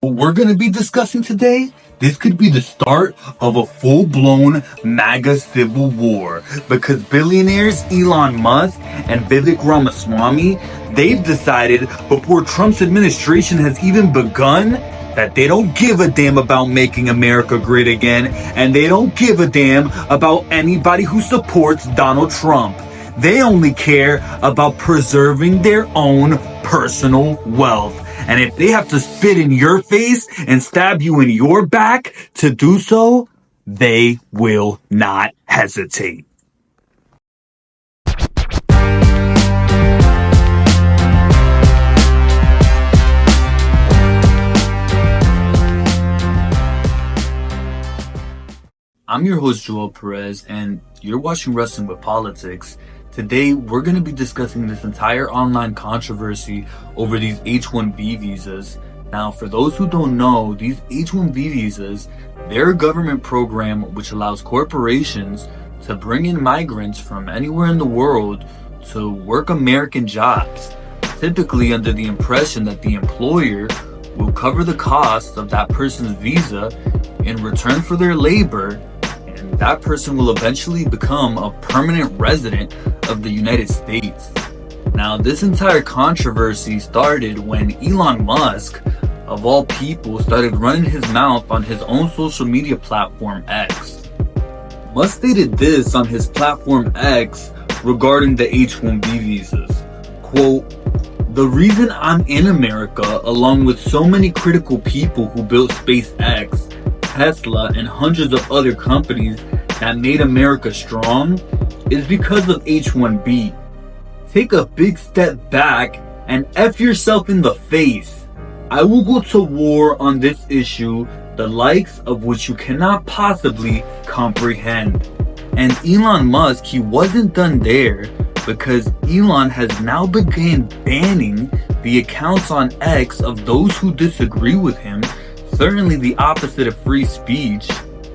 What we're going to be discussing today, this could be the start of a full-blown MAGA civil war, because billionaires Elon Musk and Vivek Ramaswamy, they've decided before Trump's administration has even begun that they don't give a damn about making America great again, and they don't give a damn about anybody who supports Donald Trump. They only care about preserving their own personal wealth. And if they have to spit in your face and stab you in your back to do so, they will not hesitate. I'm your host, Joel Perez, and you're watching Wrestling with Politics. Today, we're going to be discussing this entire online controversy over these H1B visas. Now, for those who don't know, these H1B visas, they're a government program which allows corporations to bring in migrants from anywhere in the world to work American jobs, typically under the impression that the employer will cover the cost of that person's visa in return for their labor, and that person will eventually become a permanent resident of the United States. Now, this entire controversy started when Elon Musk, of all people, started running his mouth on his own social media platform X. Musk stated this on his platform X regarding the H1B visas. Quote, "The reason I'm in America, along with so many critical people who built SpaceX, Tesla, and hundreds of other companies that made America strong, is because of H1B. Take a big step back and F yourself in the face. I will go to war on this issue, the likes of which you cannot possibly comprehend." And Elon Musk, he wasn't done there, because Elon has now begun banning the accounts on X of those who disagree with him, certainly the opposite of free speech.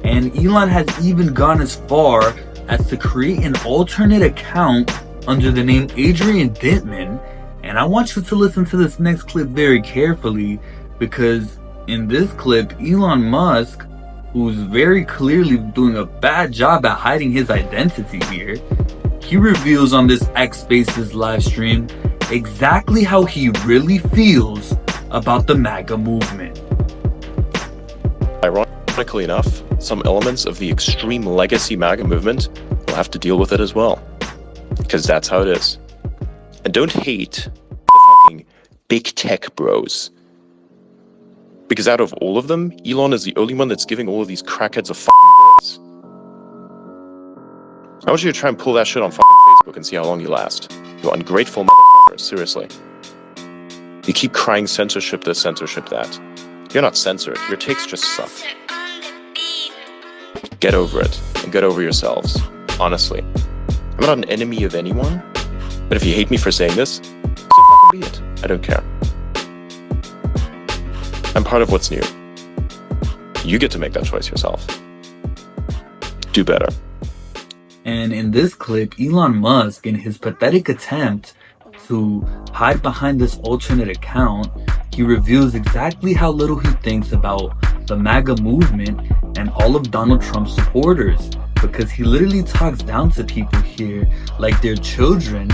And Elon has even gone as far as to create an alternate account under the name Adrian Dittman. And I want you to listen to this next clip very carefully, because in this clip, Elon Musk, who's very clearly doing a bad job at hiding his identity here, he reveals on this X Spaces live stream exactly how he really feels about the MAGA movement. Ironically enough, some elements of the extreme legacy MAGA movement will have to deal with it as well, because that's how it is. And don't hate the fucking big tech bros, because out of all of them, Elon is the only one that's giving all of these crackheads a fucking voice. I want you to try and pull that shit on fucking Facebook and see how long you last. You ungrateful motherfuckers, seriously. You keep crying censorship this, censorship that. You're not censored, your takes just suck. Get over it, and get over yourselves. Honestly. I'm not an enemy of anyone, but if you hate me for saying this, so fucking be it. I don't care. I'm part of what's new. You get to make that choice yourself. Do better. And in this clip, Elon Musk, in his pathetic attempt to hide behind this alternate account, he reveals exactly how little he thinks about the MAGA movement and all of Donald Trump's supporters, because he literally talks down to people here like they're children,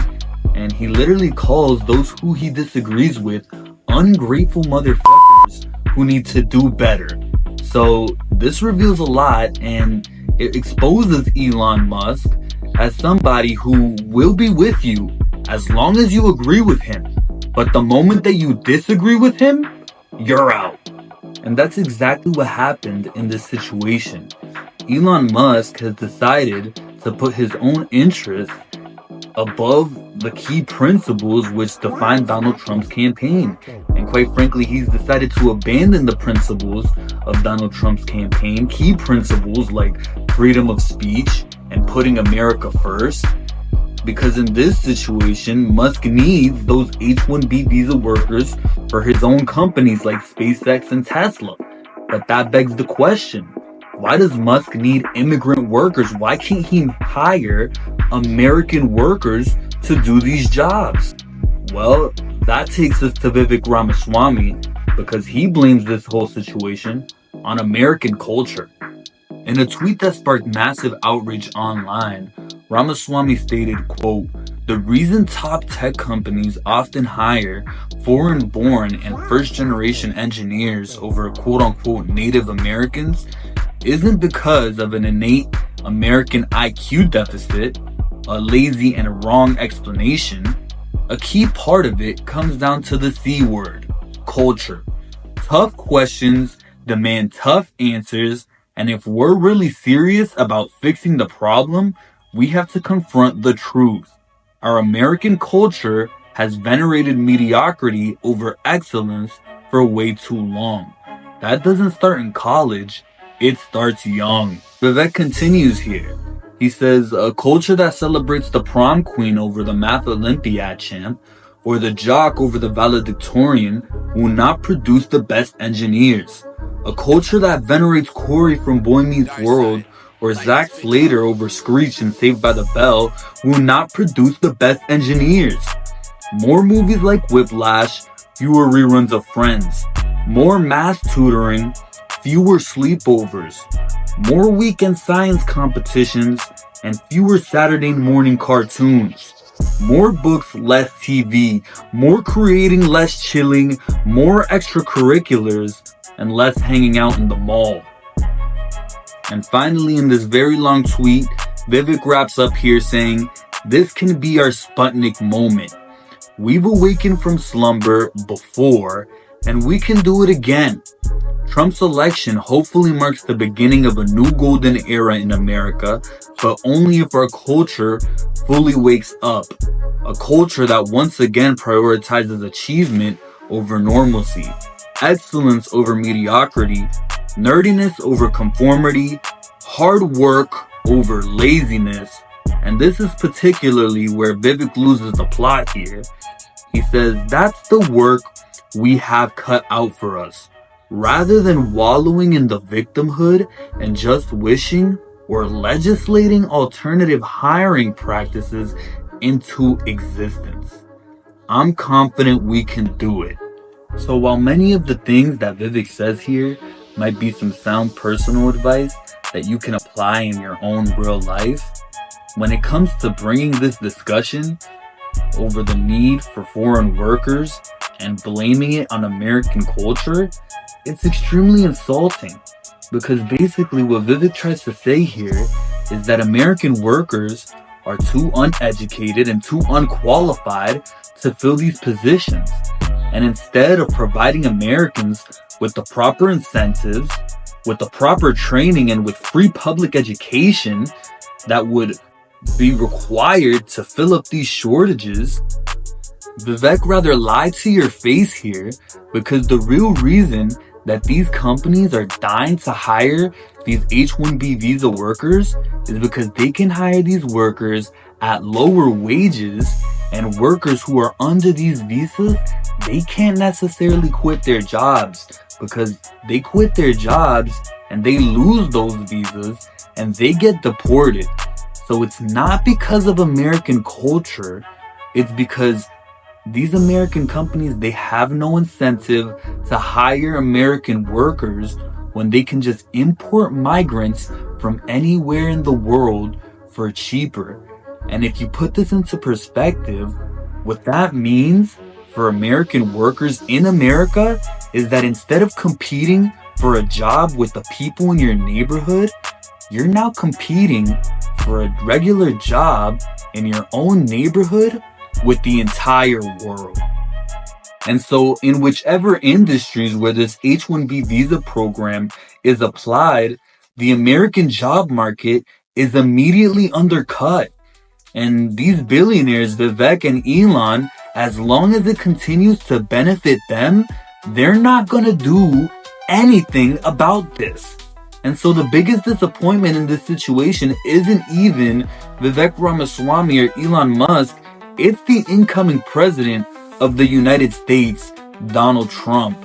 and he literally calls those who he disagrees with ungrateful motherfuckers who need to do better. So this reveals a lot, and it exposes Elon Musk as somebody who will be with you as long as you agree with him, but the moment that you disagree with him, you're out. And that's exactly what happened in this situation. Elon Musk has decided to put his own interests above the key principles which define Donald Trump's campaign. And quite frankly, he's decided to abandon the principles of Donald Trump's campaign, key principles like freedom of speech and putting America first. Because in this situation, Musk needs those H1B visa workers for his own companies like SpaceX and Tesla. But that begs the question, why does Musk need immigrant workers? Why can't he hire American workers to do these jobs? Well, that takes us to Vivek Ramaswamy, because he blames this whole situation on American culture. In a tweet that sparked massive outrage online, Ramaswamy stated, quote, "The reason top tech companies often hire foreign-born and first-generation engineers over quote-unquote Native Americans isn't because of an innate American IQ deficit, a lazy and wrong explanation. A key part of it comes down to the C word, culture. Tough questions demand tough answers, and if we're really serious about fixing the problem, we have to confront the truth. Our American culture has venerated mediocrity over excellence for way too long. That doesn't start in college, it starts young." Vivek continues here. He says, "A culture that celebrates the prom queen over the math Olympiad champ, or the jock over the valedictorian, will not produce the best engineers. A culture that venerates Corey from Boy Meets World or Zack Slater over Screech and Saved by the Bell will not produce the best engineers. More movies like Whiplash, fewer reruns of Friends. More math tutoring, fewer sleepovers. More weekend science competitions, and fewer Saturday morning cartoons. More books, less TV. More creating, less chilling. More extracurriculars, and less hanging out in the mall." And finally, in this very long tweet, Vivek wraps up here saying, "This can be our Sputnik moment. We've awakened from slumber before, and we can do it again. Trump's election hopefully marks the beginning of a new golden era in America, but only if our culture fully wakes up. A culture that once again prioritizes achievement over normalcy, excellence over mediocrity, nerdiness over conformity, hard work over laziness." And this is particularly where Vivek loses the plot here. He says, "That's the work we have cut out for us. Rather than wallowing in the victimhood and just wishing or legislating alternative hiring practices into existence. I'm confident we can do it." So while many of the things that Vivek says here might be some sound personal advice that you can apply in your own real life, when it comes to bringing this discussion over the need for foreign workers and blaming it on American culture, it's extremely insulting, because basically what Vivek tries to say here is that American workers are too uneducated and too unqualified to fill these positions. And instead of providing Americans with the proper incentives, with the proper training, and with free public education that would be required to fill up these shortages, Vivek rather lied to your face here, because the real reason that these companies are dying to hire these H1B visa workers is because they can hire these workers at lower wages, and workers who are under these visas, they can't necessarily quit their jobs, because they quit their jobs and they lose those visas and they get deported. So it's not because of American culture, it's because these American companies, they have no incentive to hire American workers when they can just import migrants from anywhere in the world for cheaper. And if you put this into perspective, what that means for American workers in America is that instead of competing for a job with the people in your neighborhood, you're now competing for a regular job in your own neighborhood with the entire world. And so in whichever industries where this H1B visa program is applied, the American job market is immediately undercut. And these billionaires, Vivek and Elon, as long as it continues to benefit them, they're not going to do anything about this. And so the biggest disappointment in this situation isn't even Vivek Ramaswamy or Elon Musk, it's the incoming president of the United States, Donald Trump,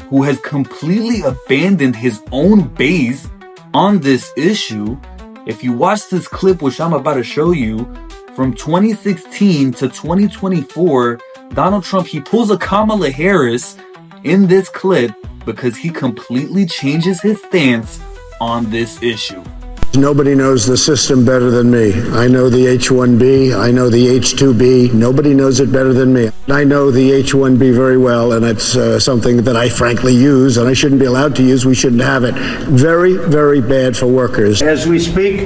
who has completely abandoned his own base on this issue. If you watch this clip, which I'm about to show you, from 2016 to 2024, Donald Trump, he pulls a Kamala Harris in this clip because he completely changes his stance on this issue. Nobody knows the system better than me. I know the H1B, I know the H2B. Nobody knows it better than me. I know the H1B very well, and it's something that I frankly use, and I shouldn't be allowed to use. We shouldn't have it. Very, very bad for workers. As we speak,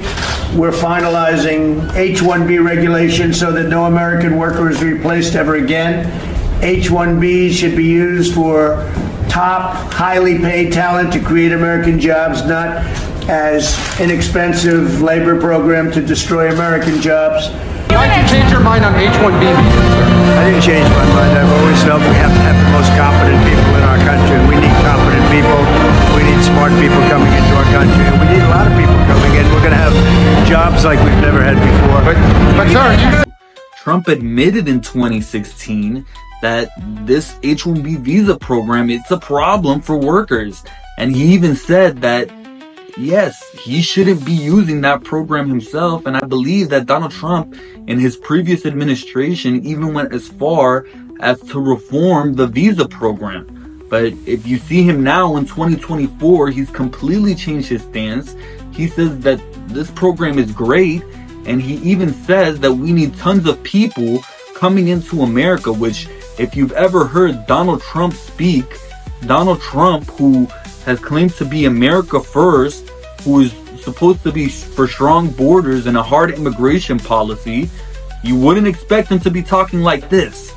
we're finalizing H1B regulations so that no American worker is replaced ever again. H1B should be used for top, highly paid talent to create American jobs, not as inexpensive labor program to destroy American jobs. Why did you change your mind on H1B visas, sir? I didn't change my mind. I've always felt we have to have the most competent people in our country. We need competent people. We need smart people coming into our country. And we need a lot of people coming in. We're going to have jobs like we've never had before. But sir, Trump admitted in 2016 that this H1B visa program, it's a problem for workers. And he even said that yes, he shouldn't be using that program himself. And I believe that Donald Trump in his previous administration even went as far as to reform the visa program. But if you see him now in 2024, he's completely changed his stance. He says that this program is great. And he even says that we need tons of people coming into America, which if you've ever heard Donald Trump speak, Donald Trump, who has claimed to be America first, who is supposed to be for strong borders and a hard immigration policy, you wouldn't expect him to be talking like this.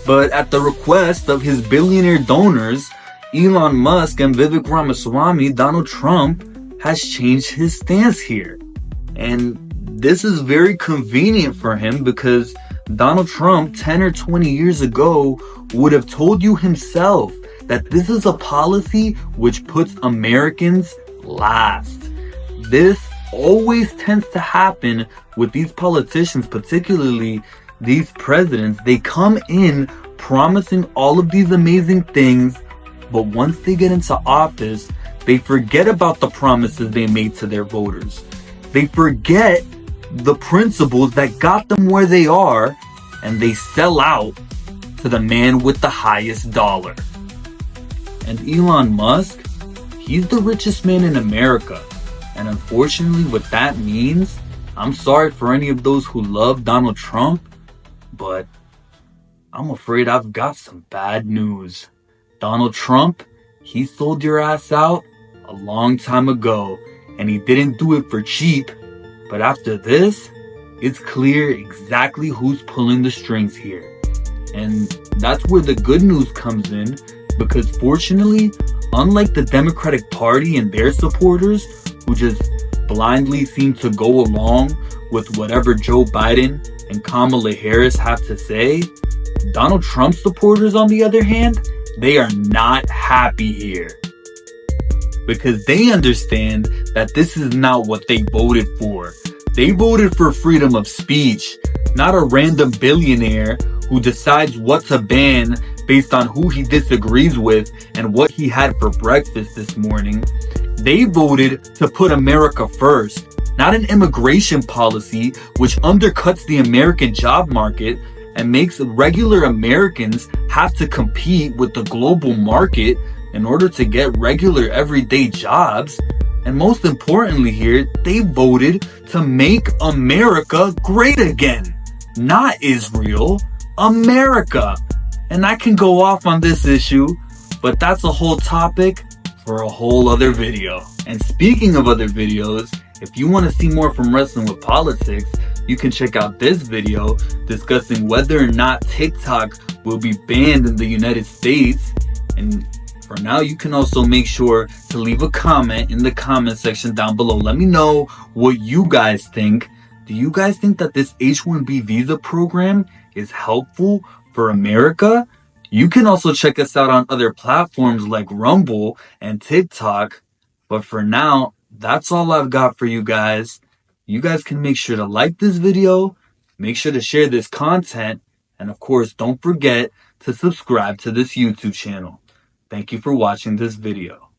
But at the request of his billionaire donors, Elon Musk and Vivek Ramaswamy, Donald Trump has changed his stance here. And this is very convenient for him because Donald Trump 10 or 20 years ago would have told you himself that this is a policy which puts Americans last. This always tends to happen with these politicians, particularly these presidents. They come in promising all of these amazing things, but once they get into office, they forget about the promises they made to their voters. They forget the principles that got them where they are, and they sell out to the man with the highest dollar. And Elon Musk, he's the richest man in America. And unfortunately, what that means, I'm sorry for any of those who love Donald Trump, but I'm afraid I've got some bad news. Donald Trump, he sold your ass out a long time ago, and he didn't do it for cheap. But after this, it's clear exactly who's pulling the strings here. And that's where the good news comes in, because fortunately, unlike the Democratic Party and their supporters, who just blindly seem to go along with whatever Joe Biden and Kamala Harris have to say, Donald Trump supporters, on the other hand, they are not happy here. Because they understand that this is not what they voted for. They voted for freedom of speech, not a random billionaire who decides what to ban based on who he disagrees with and what he had for breakfast this morning. They voted to put America first, not an immigration policy which undercuts the American job market and makes regular Americans have to compete with the global market in order to get regular everyday jobs. And most importantly here, they voted to make America great again. Not Israel, America. And I can go off on this issue, but that's a whole topic for a whole other video. And speaking of other videos, if you want to see more from Wrestling with Politics, you can check out this video discussing whether or not TikTok will be banned in the United States. And for now, you can also make sure to leave a comment in the comment section down below. Let me know what you guys think. Do you guys think that this H1B visa program is helpful for America? You can also check us out on other platforms like Rumble and TikTok. But for now, that's all I've got for you guys. You guys can make sure to like this video, make sure to share this content, and of course, don't forget to subscribe to this YouTube channel. Thank you for watching this video.